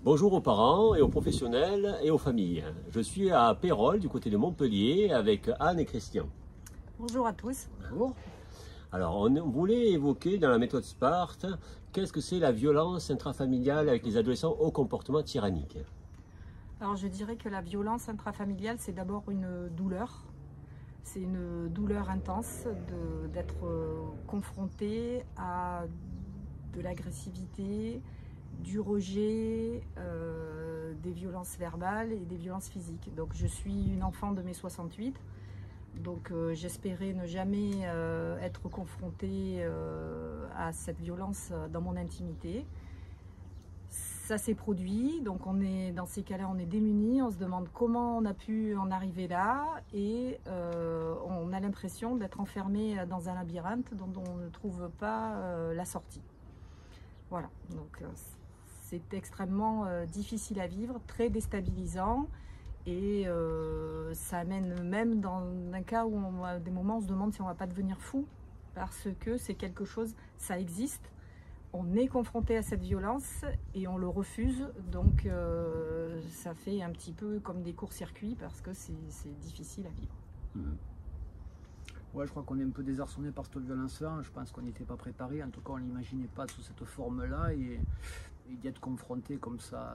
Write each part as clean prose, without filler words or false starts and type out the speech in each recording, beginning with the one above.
Bonjour aux parents et aux professionnels et aux familles. Je suis à Pérols, du côté de Montpellier, avec Anne et Christian. Bonjour à tous. Bonjour. Alors, on voulait évoquer dans la méthode Sparte, qu'est-ce que c'est la violence intrafamiliale avec les adolescents au comportement tyrannique? Alors je dirais que la violence intrafamiliale, c'est d'abord une douleur. C'est une douleur intense d'être confronté à de l'agressivité, du rejet, des violences verbales et des violences physiques. Donc je suis une enfant de mai 68, donc j'espérais ne jamais être confrontée à cette violence dans mon intimité. Ça s'est produit, donc on est dans ces cas-là, on est démunis, on se demande comment on a pu en arriver là et on a l'impression d'être enfermé dans un labyrinthe dont on ne trouve pas la sortie. Voilà, donc c'est extrêmement difficile à vivre, très déstabilisant et ça amène même dans un cas où à des moments on se demande si on ne va pas devenir fou parce que c'est quelque chose, ça existe. On est confronté à cette violence et on le refuse, donc ça fait un petit peu comme des courts-circuits parce que c'est difficile à vivre. Ouais, je crois qu'on est un peu désarçonné par cette violence-là. Je pense qu'on n'était pas préparé. En tout cas, on ne l'imaginait pas sous cette forme-là. Et d'y être confronté comme ça,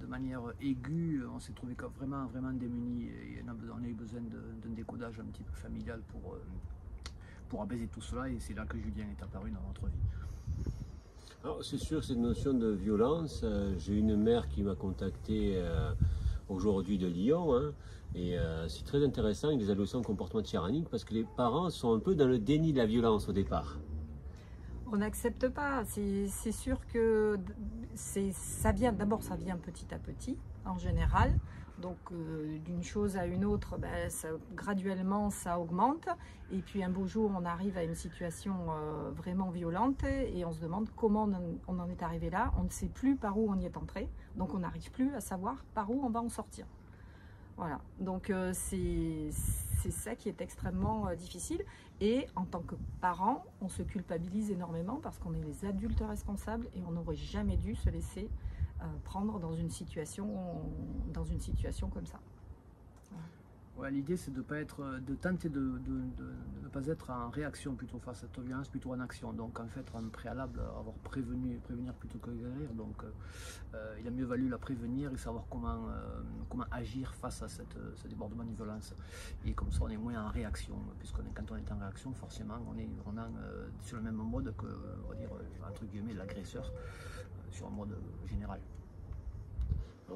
de manière aiguë, on s'est trouvé vraiment démunis. Et on a eu besoin d'un décodage un petit peu familial pour apaiser tout cela. Et c'est là que Julien est apparu dans notre vie. C'est sûr, cette notion de violence, j'ai une mère qui m'a contacté aujourd'hui de Lyon, hein, et c'est très intéressant avec les adolescents en comportement tyrannique parce que les parents sont un peu dans le déni de la violence au départ. On n'accepte pas, c'est sûr que d'abord ça vient petit à petit en général. Donc d'une chose à une autre, graduellement ça augmente et puis un beau jour on arrive à une situation vraiment violente et on se demande comment on en est arrivé là. On ne sait plus par où on y est entré, donc on n'arrive plus à savoir par où on va en sortir. Voilà, donc c'est ça qui est extrêmement difficile et en tant que parent on se culpabilise énormément parce qu'on est les adultes responsables et on n'aurait jamais dû se laisser prendre dans une situation comme ça. Voilà. Ouais, l'idée c'est de tenter de ne pas être en réaction plutôt face à cette violence, plutôt en action. Donc en fait en préalable avoir prévenir plutôt que guérir. Donc il a mieux valu la prévenir et savoir comment agir face à ce débordement de violence. Et comme ça on est moins en réaction, puisque quand on est en réaction forcément on est vraiment sur le même mode que, on va dire, entre guillemets, l'agresseur, sur un mode général.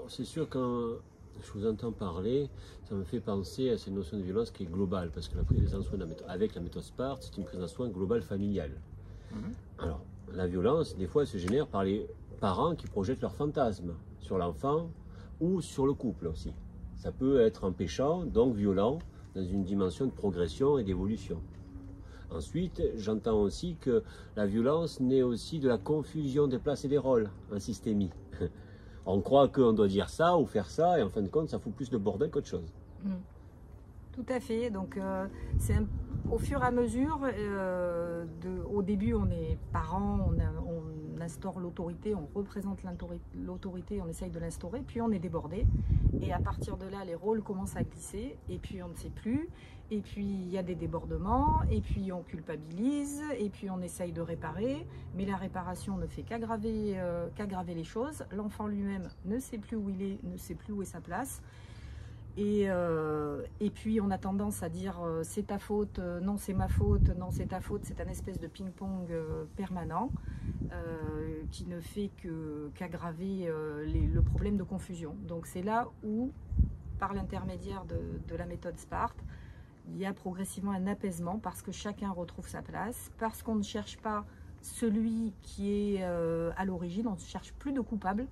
C'est sûr, quand je vous entends parler, ça me fait penser à cette notion de violence qui est globale, parce que la prise en soin avec la méthode Sparte, c'est une prise en soin globale familiale. Alors, la violence, des fois, elle se génère par les parents qui projettent leurs fantasmes sur l'enfant ou sur le couple aussi. Ça peut être empêchant, donc violent, dans une dimension de progression et d'évolution. Ensuite, j'entends aussi que la violence naît aussi de la confusion des places et des rôles en systémie. On croit qu'on doit dire ça ou faire ça, et en fin de compte, ça fout plus de bordel qu'autre chose. Tout à fait. Donc, au fur et à mesure, au début, on est parents, on instaure l'autorité, on représente l'autorité, on essaye de l'instaurer, puis on est débordé. Et à partir de là, les rôles commencent à glisser, et puis on ne sait plus. Et puis il y a des débordements, et puis on culpabilise, et puis on essaye de réparer, mais la réparation ne fait qu'aggraver les choses. L'enfant lui-même ne sait plus où il est, ne sait plus où est sa place. Et puis on a tendance à dire c'est ta faute, non c'est ma faute, non c'est ta faute. C'est un espèce de ping-pong permanent qui ne fait qu'aggraver le problème de confusion. Donc c'est là où, par l'intermédiaire de la méthode Sparte, il y a progressivement un apaisement parce que chacun retrouve sa place, parce qu'on ne cherche pas celui qui est à l'origine, on ne cherche plus de coupable,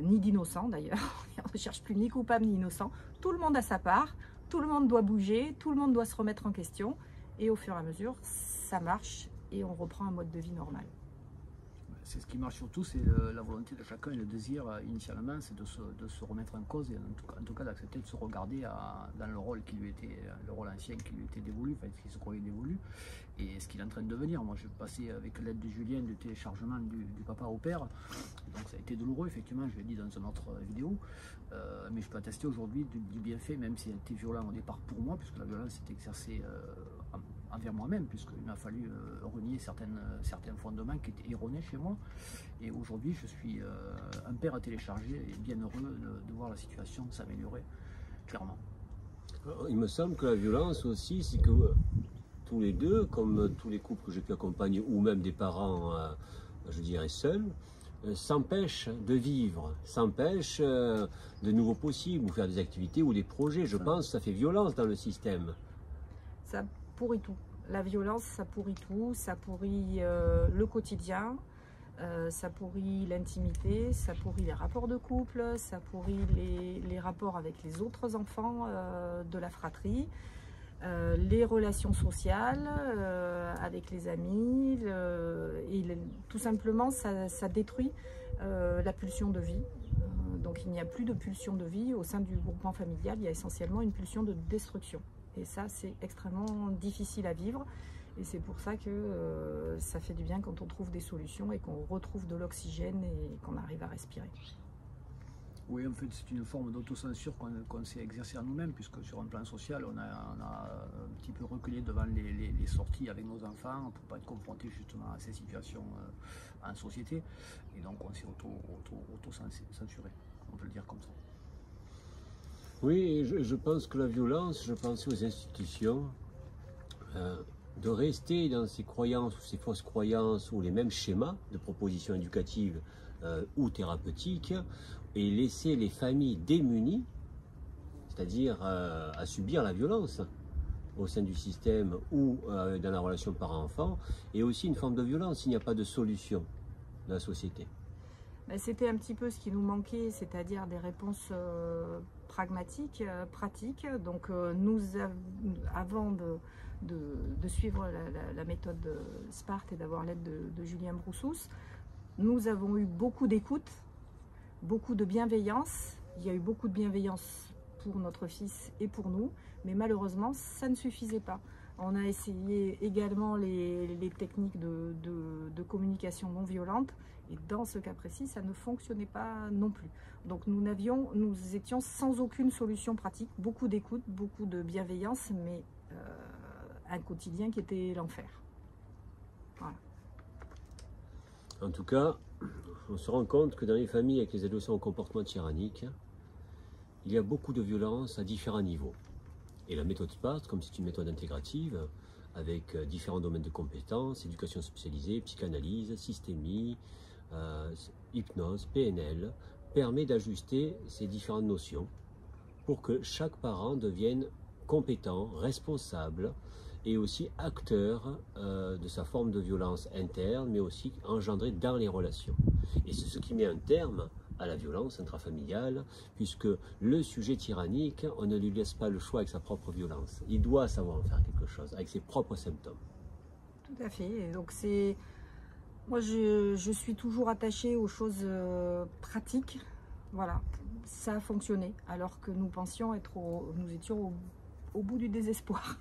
ni d'innocent d'ailleurs, on ne cherche plus ni coupable ni innocent, tout le monde a sa part, tout le monde doit bouger, tout le monde doit se remettre en question et au fur et à mesure ça marche et on reprend un mode de vie normal. c'est ce qui marche surtout, c'est la volonté de chacun et le désir initialement, c'est de se remettre en cause et en tout cas d'accepter de se regarder dans le rôle qui lui était, le rôle ancien qui lui était dévolu, enfin ce qui se croyait dévolu, et ce qu'il est en train de devenir. Moi, je passais avec l'aide de Julien du téléchargement du papa au père, donc ça a été douloureux, effectivement, je l'ai dit dans une autre vidéo, mais je peux attester aujourd'hui du bienfait, même s'il a été violent au départ pour moi, puisque la violence s'est exercée envers moi-même, puisqu'il m'a fallu renier certains fondements qui étaient erronés chez moi. Et aujourd'hui, je suis un père à télécharger et bien heureux de voir la situation s'améliorer, clairement. Il me semble que la violence aussi, c'est que tous les deux, comme tous les couples que j'ai pu accompagner, ou même des parents, je dirais seuls, s'empêchent de vivre, s'empêchent de nouveaux possibles, ou faire des activités ou des projets. Je pense que ça fait violence dans le système. Ça pourrit tout. La violence, ça pourrit tout, ça pourrit le quotidien, ça pourrit l'intimité, ça pourrit les rapports de couple, ça pourrit les rapports avec les autres enfants de la fratrie, les relations sociales avec les amis, tout simplement ça détruit la pulsion de vie. Donc il n'y a plus de pulsion de vie au sein du groupement familial, il y a essentiellement une pulsion de destruction. Et ça, c'est extrêmement difficile à vivre. Et c'est pour ça que ça fait du bien quand on trouve des solutions et qu'on retrouve de l'oxygène et qu'on arrive à respirer. Oui, en fait, c'est une forme d'autocensure qu'on s'est exercée à nous-mêmes, puisque sur un plan social, on a un petit peu reculé devant les sorties avec nos enfants pour ne pas être confrontés justement à ces situations en société. Et donc, on s'est auto-censuré, on peut le dire comme ça. Oui, je pense que la violence, je pense aux institutions, de rester dans ces croyances ou ces fausses croyances ou les mêmes schémas de propositions éducatives ou thérapeutiques et laisser les familles démunies, c'est-à-dire à subir la violence au sein du système ou dans la relation parent-enfant, et aussi une forme de violence s'il n'y a pas de solution dans la société. C'était un petit peu ce qui nous manquait, c'est-à-dire des réponses pragmatiques, pratiques. Donc avant de suivre la méthode SPART et d'avoir l'aide de Julien Broussous, nous avons eu beaucoup d'écoute, beaucoup de bienveillance. Il y a eu beaucoup de bienveillance pour notre fils et pour nous, mais malheureusement, ça ne suffisait pas. On a essayé également les techniques de communication non violente, et dans ce cas précis, ça ne fonctionnait pas non plus. Donc nous étions sans aucune solution pratique, beaucoup d'écoute, beaucoup de bienveillance, mais un quotidien qui était l'enfer. Voilà. En tout cas, on se rend compte que dans les familles avec les adolescents au comportement tyrannique, il y a beaucoup de violence à différents niveaux. Et la méthode SPART, comme c'est une méthode intégrative, avec différents domaines de compétences, éducation spécialisée, psychanalyse, systémie, hypnose, PNL, permet d'ajuster ces différentes notions pour que chaque parent devienne compétent, responsable et aussi acteur de sa forme de violence interne, mais aussi engendrée dans les relations. Et c'est ce qui met un terme à la violence intrafamiliale, puisque le sujet tyrannique, on ne lui laisse pas le choix avec sa propre violence. Il doit savoir en faire quelque chose, avec ses propres symptômes. Tout à fait. Et donc moi, je suis toujours attachée aux choses pratiques. Voilà, ça a fonctionné, alors que nous pensions nous étions au bout du désespoir.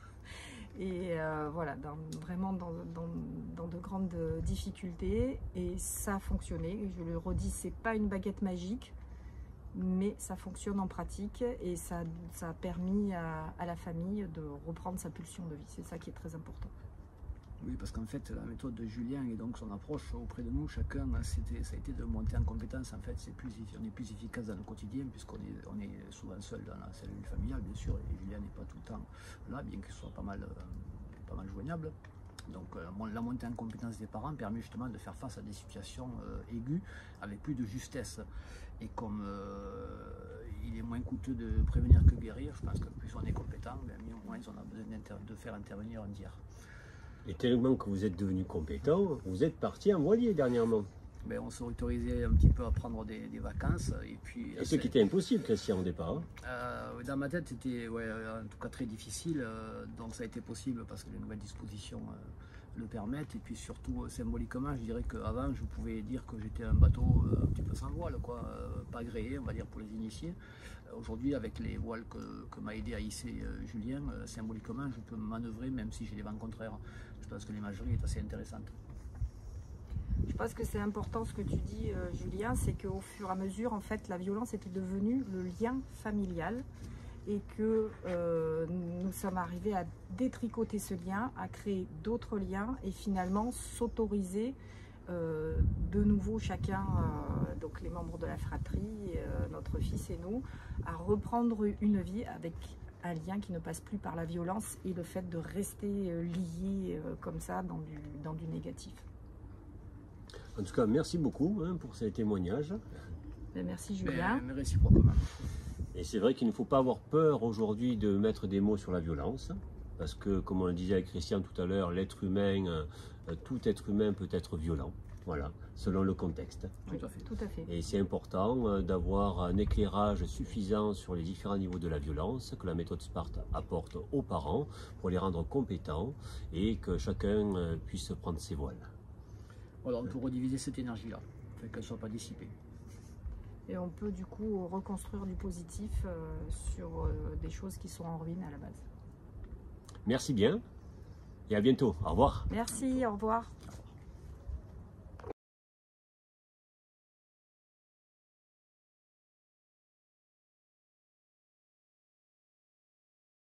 Et voilà, vraiment dans de grandes difficultés, et ça a fonctionné. Je le redis, c'est pas une baguette magique, mais ça fonctionne en pratique, et ça a permis à la famille de reprendre sa pulsion de vie. C'est ça qui est très important. Oui, parce qu'en fait, la méthode de Julien et donc son approche auprès de nous, chacun, ça a été de monter en compétence. En fait, on est plus efficace dans le quotidien, puisqu'on est souvent seul dans la cellule familiale, bien sûr, et Julien n'est pas tout le temps là, bien qu'il soit pas mal joignable. Donc la montée en compétence des parents permet justement de faire face à des situations aiguës avec plus de justesse. Et comme il est moins coûteux de prévenir que guérir, je pense que plus on est compétent, mieux au moins on a besoin de faire intervenir un tiers. Et tellement que vous êtes devenu compétent, vous êtes parti en voilier dernièrement. Ben, on s'est autorisé un petit peu à prendre des vacances. Et puis, ce qui était impossible, Christian, au départ. Dans ma tête, c'était en tout cas très difficile. Donc ça a été possible parce que les nouvelles dispositions le permettent. Et puis surtout, symboliquement, je dirais qu'avant, je pouvais dire que j'étais un bateau un petit peu sans voile, quoi, pas gréé, on va dire, pour les initiés. Aujourd'hui, avec les voiles que m'a aidé à hisser Julien, symboliquement, je peux manœuvrer même si j'ai les vents contraires. Je pense que l'imagerie est assez intéressante. Je pense que c'est important ce que tu dis, Julien, c'est qu'au fur et à mesure, en fait, la violence était devenue le lien familial et que nous sommes arrivés à détricoter ce lien, à créer d'autres liens et finalement s'autoriser de nouveau chacun, donc les membres de la fratrie, notre fils et nous, à reprendre une vie avec un lien qui ne passe plus par la violence et le fait de rester liés comme ça dans du négatif. En tout cas, merci beaucoup pour ces témoignages. Merci Julien. Mais réciproquement. Et c'est vrai qu'il ne faut pas avoir peur aujourd'hui de mettre des mots sur la violence, parce que, comme on le disait avec Christian tout à l'heure, l'être humain, tout être humain peut être violent, voilà, selon le contexte. Oui, tout à fait. Et c'est important d'avoir un éclairage suffisant sur les différents niveaux de la violence que la méthode Sparte apporte aux parents pour les rendre compétents et que chacun puisse prendre ses voiles. Voilà, on peut rediviser cette énergie-là, qu'elle ne soit pas dissipée. Et on peut du coup reconstruire du positif sur des choses qui sont en ruine à la base. Merci bien et à bientôt. Au revoir. Merci, au revoir.